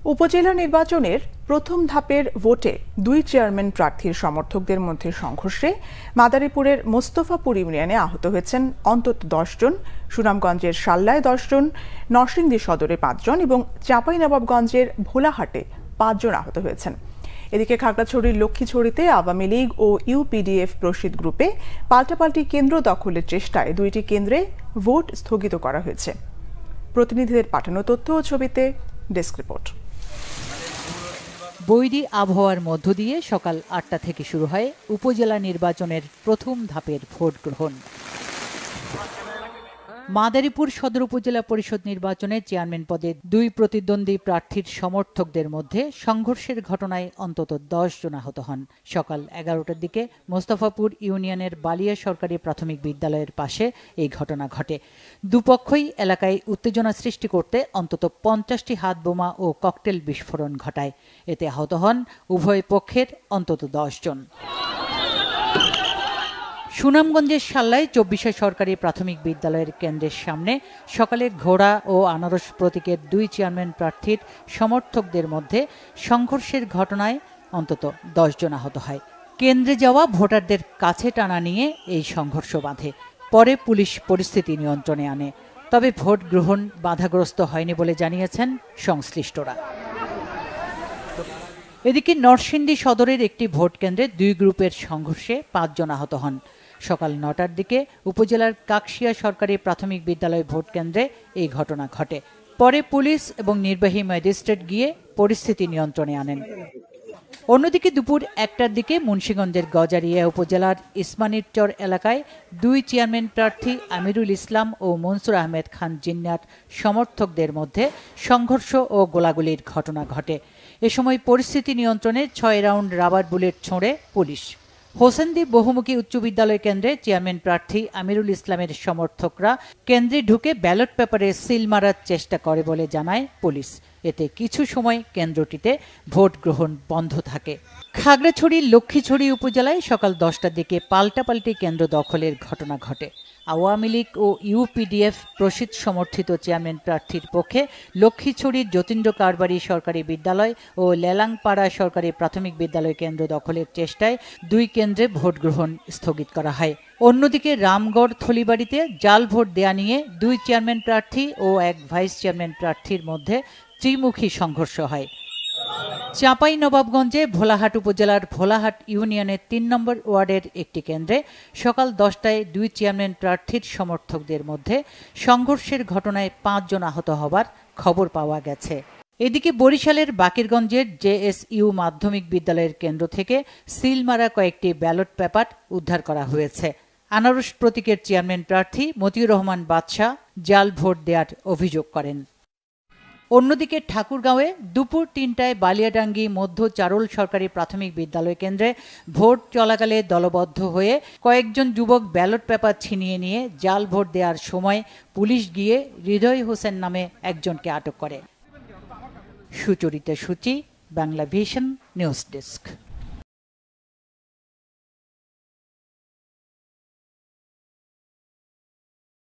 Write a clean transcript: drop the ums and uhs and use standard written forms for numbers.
উপজেলা নির্বাচনের প্রথম ধাপের ভোটে দুই চেয়ারম্যান প্রার্থীর সমর্থকদের মধ্যে সংঘর্ষে মাদারীপুরের মোস্তফাপুর ইউনিয়নে আহত হয়েছেন অন্তত ১০ জন, সুনামগঞ্জের শাল্লায় ১০ জন, নরসিংদী সদরে ৫ জন এবং চাঁপাইনবাবগঞ্জের ভোলাহাটে ৫ জন আহত হয়েছেন। এদিকে খাগড়াছড়ির লক্ষ্মীছড়িতে আওয়ামী লীগ ও ইউপিডিএফ প্রসিদ্ধ গ্রুপে পাল্টাপাল্টি কেন্দ্র দখলের চেষ্টায় দুইটি কেন্দ্রে ভোট স্থগিত করা হয়েছে। প্রতিনিধিদের পাঠানো তথ্য ও ছবিতে ডেস্ক রিপোর্ট। বৈরী আবহাওয়ার মধ্য দিয়ে সকাল ৮টা থেকে শুরু হয় উপজেলা নির্বাচনের প্রথম ধাপের ভোট গ্রহণ। মাদারীপুর সদর উপজেলা পরিষদ নির্বাচনে চেয়ারম্যান পদে দুই প্রতিদ্বন্দ্বী প্রার্থীর সমর্থকদের মধ্যে সংঘর্ষের ঘটনায় অন্তত ১০ জন আহত হন। সকাল ১১টার দিকে মোস্তফাপুর ইউনিয়নের বালিয়া সরকারি প্রাথমিক বিদ্যালয়ের পাশে এই ঘটনা ঘটে। দুপক্ষই এলাকায় উত্তেজনা সৃষ্টি করতে অন্তত ৫০টি হাত বোমা ও ককটেল বিস্ফোরণ ঘটায়। এতে আহত হন উভয় পক্ষের অন্তত ১০ জন। সুনামগঞ্জের শাল্লায় ২৪শে সরকারি প্রাথমিক বিদ্যালয়ের কেন্দ্রের সামনে সকালে ঘোড়া ও আনারস প্রতীকের দুই চেয়ারম্যান প্রার্থীর সমর্থকদের মধ্যে সংঘর্ষের ঘটনায় অন্তত ১০ জন আহত হয়। কেন্দ্রে যাওয়া ভোটারদের কাছে টানা নিয়ে এই সংঘর্ষ বাধে। পরে পুলিশ পরিস্থিতি নিয়ন্ত্রণে আনে। তবে ভোট গ্রহণ বাধাগ্রস্ত হয়নি বলে জানিয়েছেন সংশ্লিষ্টরা। এদিকে নরসিংদী সদরের একটি ভোট কেন্দ্রে দুই গ্রুপের সংঘর্ষে ৫ জন আহত হন। সকাল ৯টার দিকে উপজেলার কাকশিয়া সরকারি প্রাথমিক বিদ্যালয় ভোট কেন্দ্রে এই ঘটনা ঘটে। পরে পুলিশ এবং নির্বাহী ম্যাজিস্ট্রেট গিয়ে পরিস্থিতি নিয়ন্ত্রণে আনেন। অন্যদিকে দুপুর ১টার দিকে মুন্সিগঞ্জের গজারিয়া উপজেলার ইসমানীরচর এলাকায় দুই চেয়ারম্যান প্রার্থী আমিরুল ইসলাম ও মনসুর আহমেদ খান জিন্নাত সমর্থকদের মধ্যে সংঘর্ষ ও গোলাগুলির ঘটনা ঘটে। এ সময় পরিস্থিতি নিয়ন্ত্রণে ৬ round rubber bullet ছোঁড়ে police. Hosendi বহুমুখী উচ্চ বিদ্যালয় কেন্দ্রে চেয়ারম্যান প্রার্থী আমিরুল ইসলামের সমর্থকরা কেন্দ্রে ঢুকে ব্যালট পেপারে সিল মারার চেষ্টা করে বলে জানায় পুলিশ। এতে কিছু সময় কেন্দ্রটিতে ভোট গ্রহণ বন্ধ থাকে। খাগড়াছড়ির লক্ষ্মীছড়ি উপজেলায় সকাল ১০টার দিকে পাল্টাপাল্টি কেন্দ্র দখলের ঘটনা ঘটে। আওয়ামী লীগ ও ইউপিডিএফ প্রসিদ্ধ সমর্থিত চেয়ারম্যান প্রার্থীর পক্ষে লক্ষ্মীছড়ির যতীন্দ্র কারবারি সরকারি বিদ্যালয় ও লেলাংপাড়া সরকারি প্রাথমিক বিদ্যালয় কেন্দ্র দখলের চেষ্টায় দুই কেন্দ্রে ভোট গ্রহণ স্থগিত করা হয়। অন্যদিকে রামগড় থলিবাড়িতে জাল ভোট দেয়া নিয়ে দুই চেয়ারম্যান প্রার্থী ও এক ভাইস চেয়ারম্যান প্রার্থীর মধ্যে ত্রিমুখী সংঘর্ষ হয়। চাঁপাইনবাবগঞ্জে ভোলাহাট উপজেলার ভোলাহাট ইউনিয়নের ৩ নম্বর ওয়ার্ডের একটি কেন্দ্রে সকাল ১০টায় দুই চেয়ারম্যান প্রার্থীর সমর্থকদের মধ্যে সংঘর্ষের ঘটনায় ৫ জন আহত হবার খবর পাওয়া গেছে। এদিকে বরিশালের বাকেরগঞ্জের জেএসইউ মাধ্যমিক বিদ্যালয়ের কেন্দ্র থেকে সিল মারা কয়েকটি ব্যালট পেপার উদ্ধার করা হয়েছে। আনারস প্রতীকের চেয়ারম্যান প্রার্থী মতিউর রহমান বাদশাহ জাল ভোট দেওয়ার অভিযোগ করেন। অন্যদিকে ঠাকুরগাঁওয়ে দুপুর ৩টায় বালিয়াডাঙ্গি মধ্য চারুল সরকারি প্রাথমিক বিদ্যালয় কেন্দ্রে ভোট চলাকালে দলবদ্ধ হয়ে কয়েকজন যুবক ব্যালট পেপার ছিনিয়ে নিয়ে জাল ভোট দেওয়ার সময় পুলিশ গিয়ে হৃদয় হোসেন নামে একজনকে আটক করে। সুচরিতা সূচি, বাংলা ভিশন নিউজ ডেস্ক।